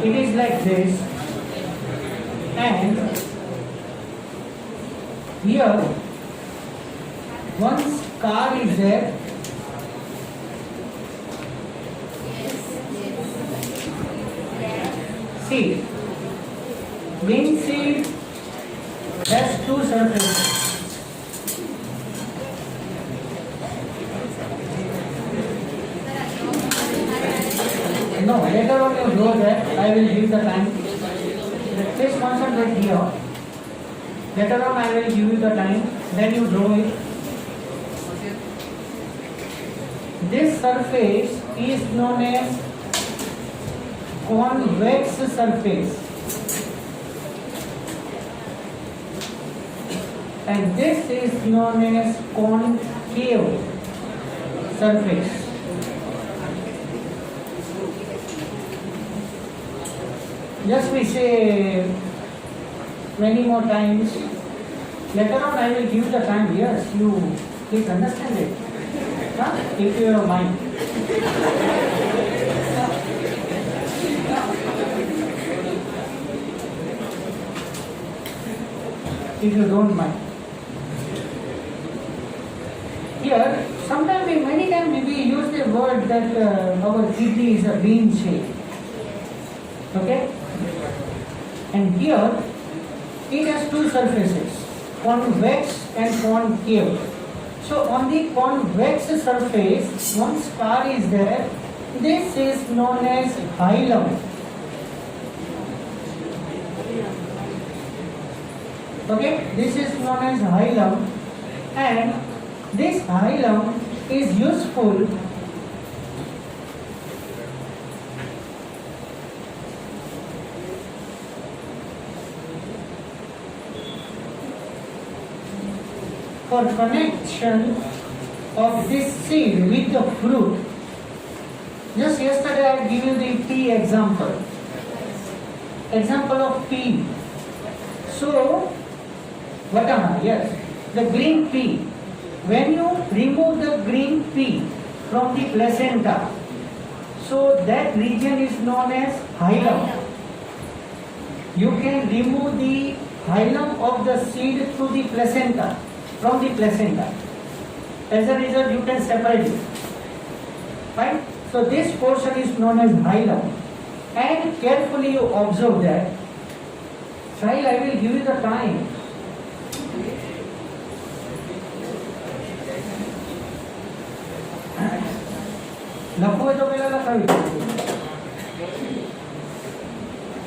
it is like this, and here one car is there. See, windshield has two surfaces. No, later on you draw that. I will give the time. Please concentrate here. Later on I will give you the time. Then you draw it. This surface is known as convex surface, and this is known as concave surface. Just we say many more times. Later on I will give the time. Yes, you please understand it. Huh? If you have mind. If you don't mind. Here, sometimes many times we use the word that our GT is a bean shape. Okay? And here, it has two surfaces, convex and concave. So on the convex surface, one star is there. This is known as hilum. Okay, this is known as hilum, and this hilum is useful for connection of this seed with the fruit. Just yesterday I gave you the pea example. Example of pea. So, vadana, yes, the green pea. When you remove the green pea from the placenta, so that region is known as hilum. You can remove the hilum of the seed through the placenta, from the placenta. As a result, you can separate it. Right? So this portion is known as hilum. And carefully you observe that. Child, I will give you the time.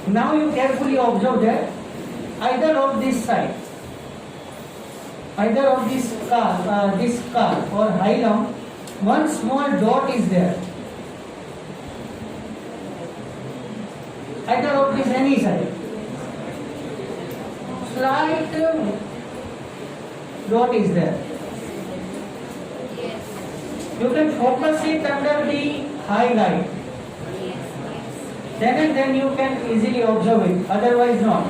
Now you carefully observe that either of this side, either of this car or hilum, one small dot is there. Either of this any side. Slight dot is there. You can focus it under the highlight. Then and then you can easily observe it, otherwise not.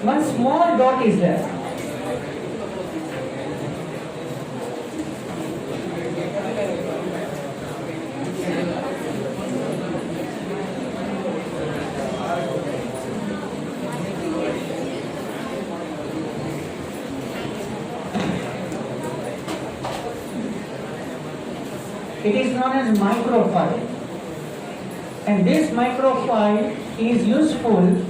One small dot is there. It is known as micropyle, and this micropyle is useful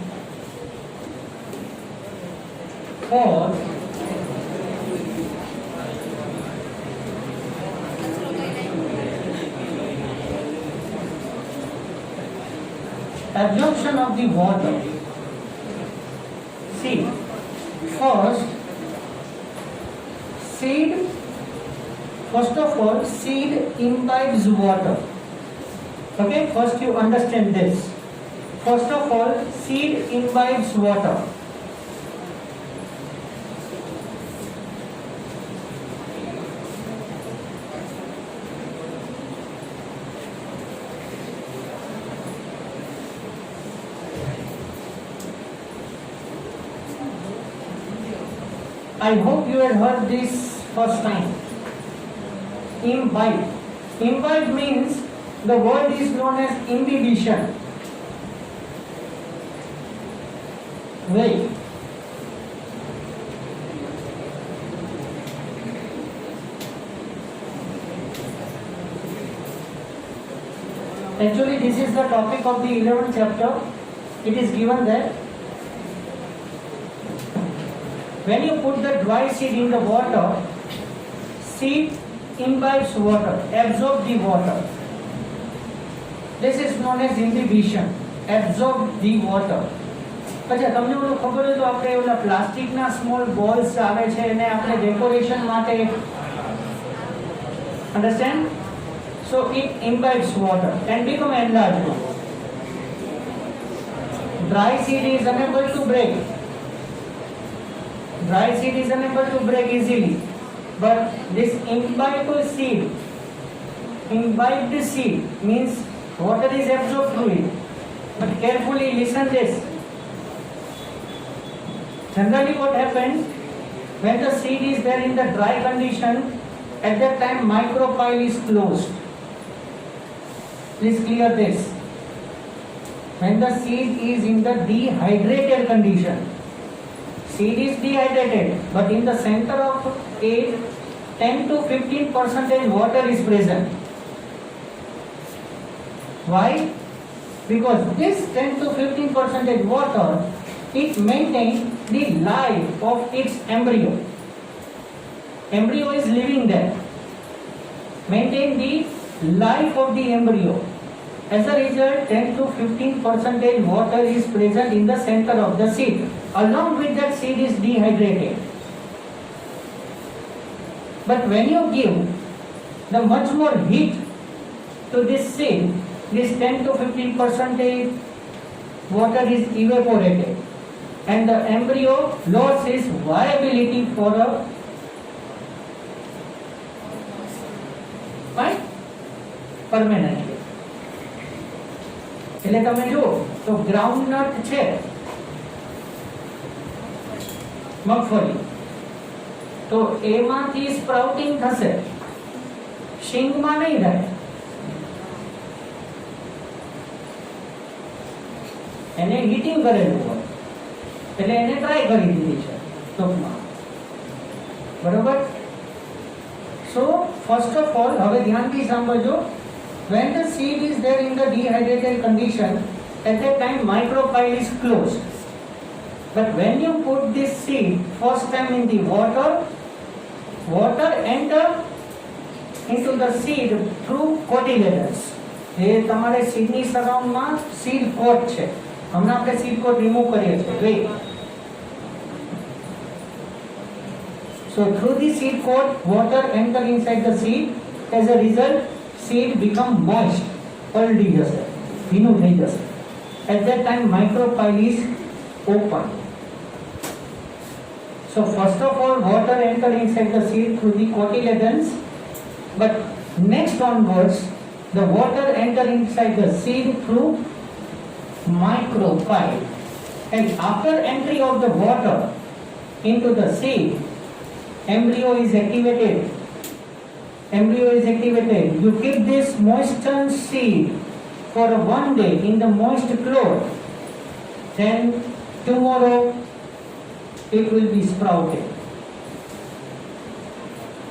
for absorption of the water. See, first seed. First of all, seed imbibes water. Okay, first you understand this. First of all, seed imbibes water. I hope you had heard this first time. Imbibe. Imbibe means The word is known as imbibition. Wait. Actually, this is the topic of the 11th chapter. It is given that when you put the dry seed in the water, seed imbibes water, absorbs the water. This is known as imbibition, absorb the water. પછી તમને ઓલું ખબર હોય તો આપણે ઓલા પ્લાસ્ટિકના small balls આવે છે એને આપણે ડેકોરેશન માટે understand? So it imbibes water and become enlarged. Dry seed is unable to break. Dry seed is unable to break easily. But this imbibed seed means water is absorbed through it. But carefully listen this. Generally what happens when the seed is there in the dry condition, at that time micropyle is closed. Please clear this. When the seed is in the dehydrated condition, seed is dehydrated, but in the center of it 10 to 15% water is present. Why? Because this 10 to 15% water, it maintains the life of its embryo. Embryo is living there. Maintain the life of the embryo. As a result, 10 to 15% water is present in the center of the seed. Along with that, seed is dehydrated. But when you give the much more heat to this seed, this 10 to 15% water is evaporated and the embryo loses its viability for a permanently. એટલે તમે જુઓ તો groundnut છે મગફળી તો એમાંથી સ્પ્રાઉટિંગ થશે, શીંગમાં નહીં થાય. એને હીટિંગ કરેલું હોય એટલે એને ટ્રાય કરી દીધી છે ટૂંકમાં. બરોબર? So first of all, હવે ધ્યાનથી સાંભળજો. When the seed is there in the dehydrated condition, at that time micropyle is closed. But when you put this seed first time in the water enter into the seed through cotyledons. જે તમારે seedની સરાઉન્ડમાં seed coat છે. હમણાં આપણે seed coat remove કરીએ છીએ. Wait. So through the seed coat, water enter inside the seed. As a result, seed become moist. Oily જશે, ભીનું થઈ જશે. At that time, micropyle is open. So first of all, water enter inside the seed through the cotyledons. But next onwards, the water enter inside the seed through micropyle. And after entry of the water into the seed, embryo is activated. You keep this moistened seed for one day in the moist cloth. Then tomorrow it will be sprouted.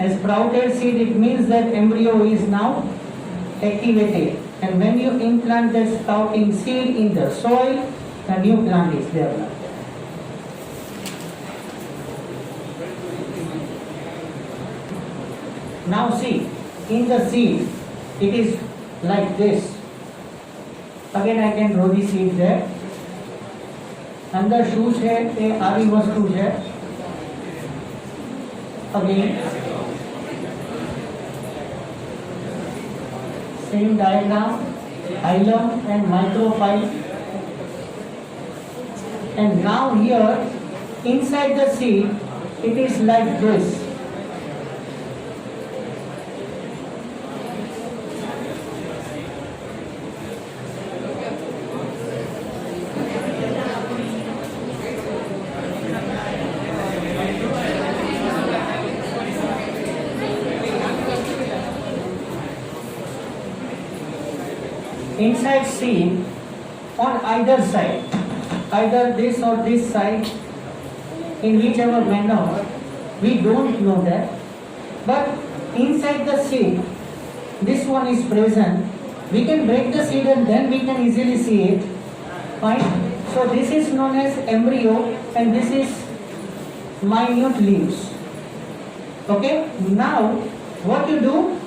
As sprouted seed, it means that embryo is now activated. And when you implant the sprouting seed in the soil, the new plant is developed. Now see, in the seed, it is like this. Again I can draw the seed there. અંદર શું છે એ આવી વસ્તુ છે. Again, same diagram, hilum and micropyle. And now here, inside the seed, it is like this. inside seed on either side, either this or this side, in whichever manner, we don't know that. But inside the seed, this one is present. We can break the seed and then we can easily see it. Fine. So this is known as embryo and this is minute leaves. Okay. Now what you do?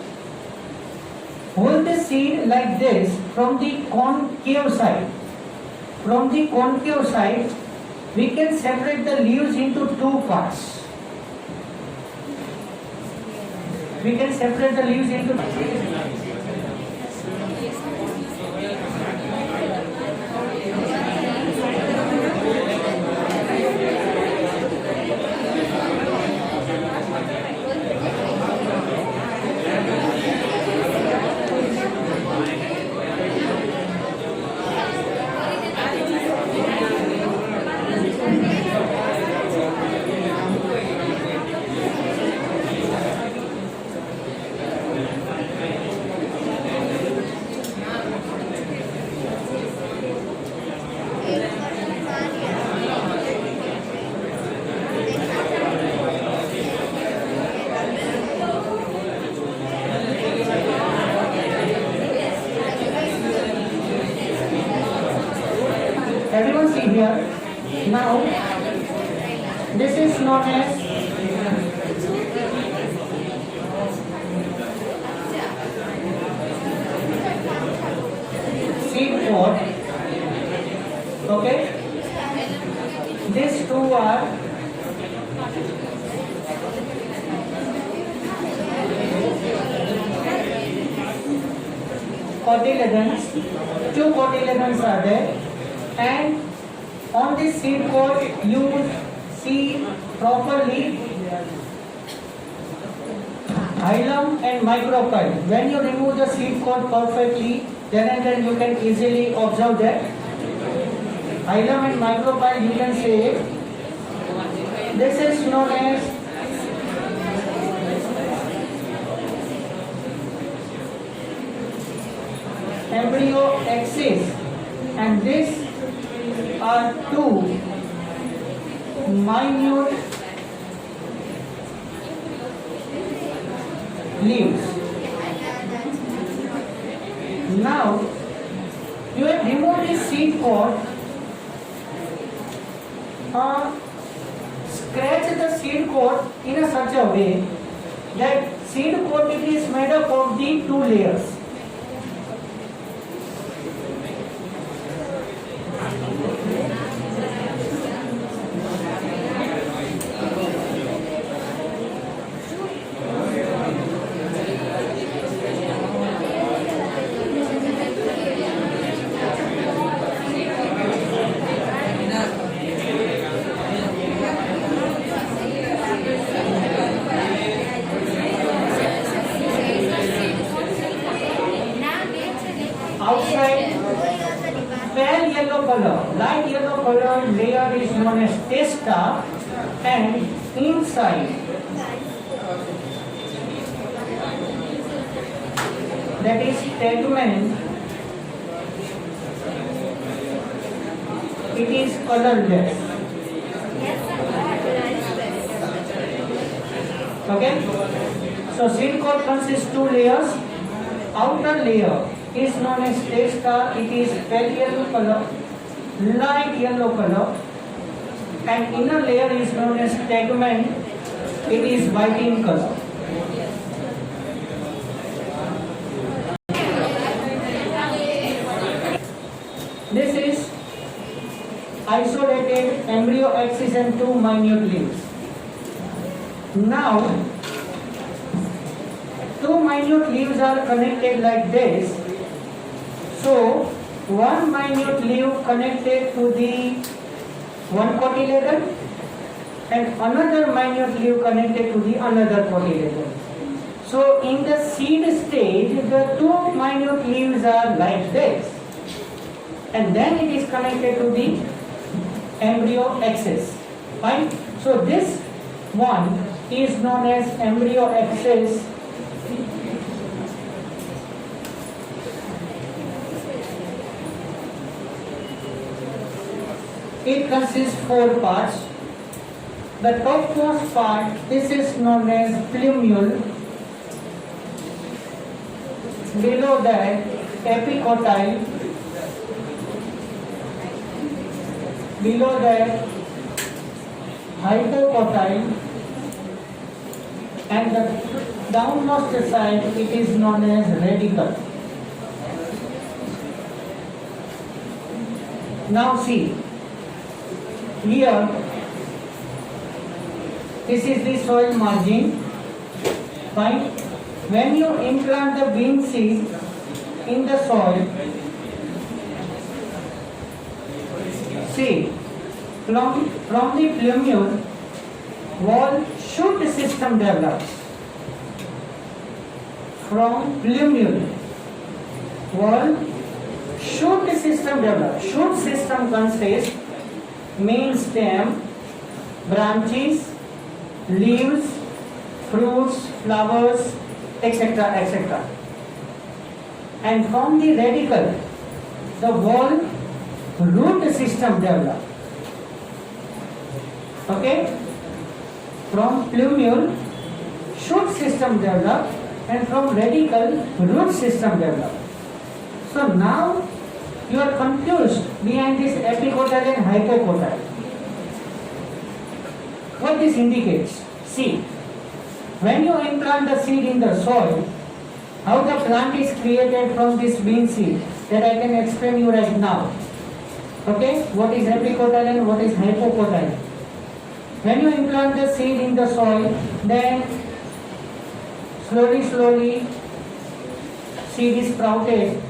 Hold the seed like this from the concave side. From the concave side, we can separate the leaves into two parts. We can separate the leaves into everyone see here. Now, this is known as seed pod. Okay? These two are cotyledons. Two cotyledons are there. And on this seed pod you see properly hilum and micropyle. When you remove the seed pod perfectly, then and then you can easily observe that hilum and micropyle, you can say this is known as embryo axis, and this are two minute leaves. Now you have removed this seed pod. Scratch the seed pod in a such a way that seed pod it is made up of the two layers. Outside, pale yellow color, light yellow color layer is known as testa, and inside that is tegument, it is colorless. Okay? So seed pod consists two layers. Outer layer is known as testa, it is pale yellow color, light yellow color, and inner layer is known as tegument, it is white in color. This is isolated embryo axis and two minute leaves. Now, two minute leaves are connected like this. So, one minute leaf connected to the one cotyledon and another minute leaf connected to the another cotyledon. So, in the seed stage, the two minute leaves are like this, and then it is connected to the embryo axis. Fine. So, this one is known as embryo axis. it consists four parts. The topmost part, this is known as plumule. Below that, epicotyle. Below that, hypocotyle. And the downmost side, it is known as radicle. Now see, here, this is the soil margin. Fine. When you implant the bean seed in the soil, see, from the plumule, wall shoot system develops. From plumule, wall shoot system develops. Shoot system consists main stem, branches, leaves, fruits, flowers, etc., etc. And from the radicle, the whole root system develops. Okay? From plumule, shoot system develops, and from radicle, root system develops. So now you are confused behind this epicotyle and hypocotyle. What this indicates? See, when you implant the seed in the soil, how the plant is created from this bean seed, that I can explain you right now. Okay, what is epicotyle and what is hypocotyle? When you implant the seed in the soil, then slowly seed is sprouted.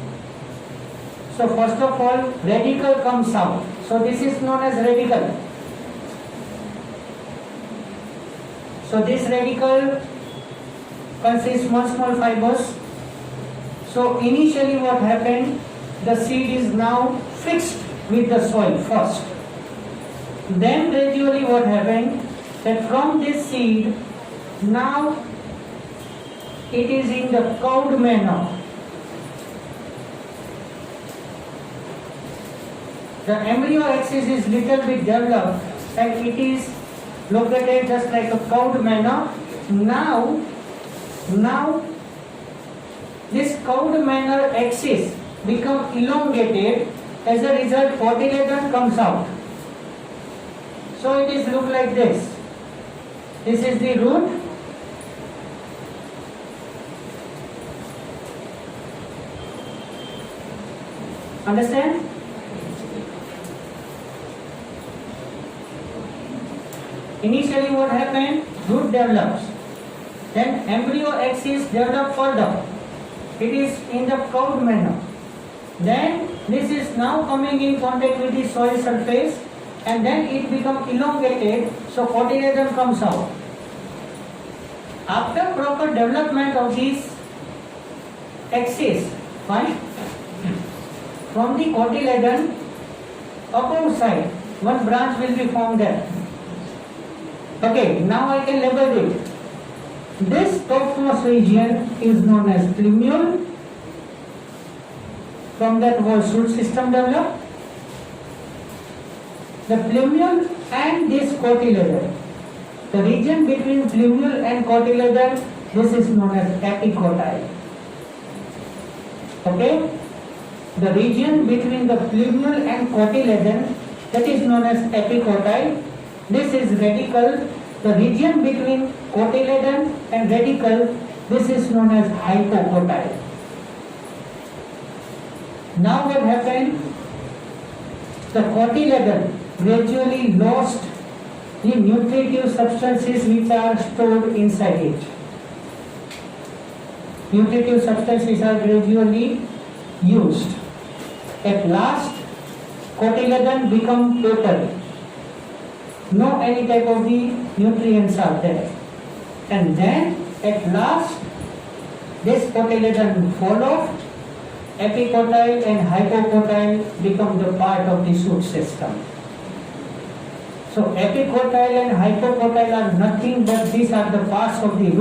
So first of all, radicle comes out. So this is known as radicle. So this radicle consists one small fibers. So initially what happened, the seed is now fixed with the soil first. Then gradually what happened, that from this seed, now it is in the curved manner. The embryo axis is little bit developed and it is located just like a curved manner. Now this curved manner axis become elongated. As a result, cotyledon comes out. So it is look like this. This is the root. Understand? Initially what happened? Root develops. Then embryo axis develops further. It is in the curved manner. Then this is now coming in contact with the soil surface and then it becomes elongated, so cotyledon comes out. After proper development of this axis, fine, from the cotyledon upper side, one branch will be formed there. Okay, now I can label it. This topmost region is known as plumule. From that whole shoot system developed. The plumule and this cotyledon. The region between plumule and cotyledon, this is known as epicotyle. Okay? The region between the plumule and cotyledon, that is known as epicotyle. This is radicle. The region between cotyledon and radicle, this is known as hypocotyle. Now what happened? The cotyledon gradually lost the nutritive substances which are stored inside it. Nutritive substances are gradually used. At last, cotyledon become total. No any type of the nutrients are there. And then at last, this cotyledon fall off. Epicotyle and hypocotyle become the part of the shoot system. So epicotyle and hypocotyle are nothing but these are the parts of the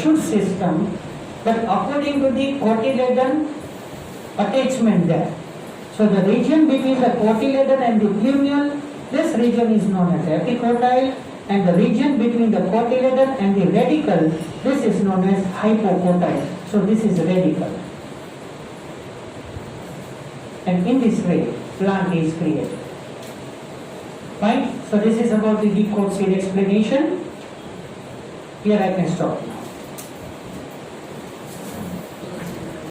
shoot system, but according to the cotyledon attachment there. So the region between the cotyledon and the plumule, This region is known as epicotyle, and the region between the cotyledon and the radicle, this is known as hypocotyle. So this is radicle. And in this way, plant is created. Fine? So this is about the deep code seed explanation. Here I can stop.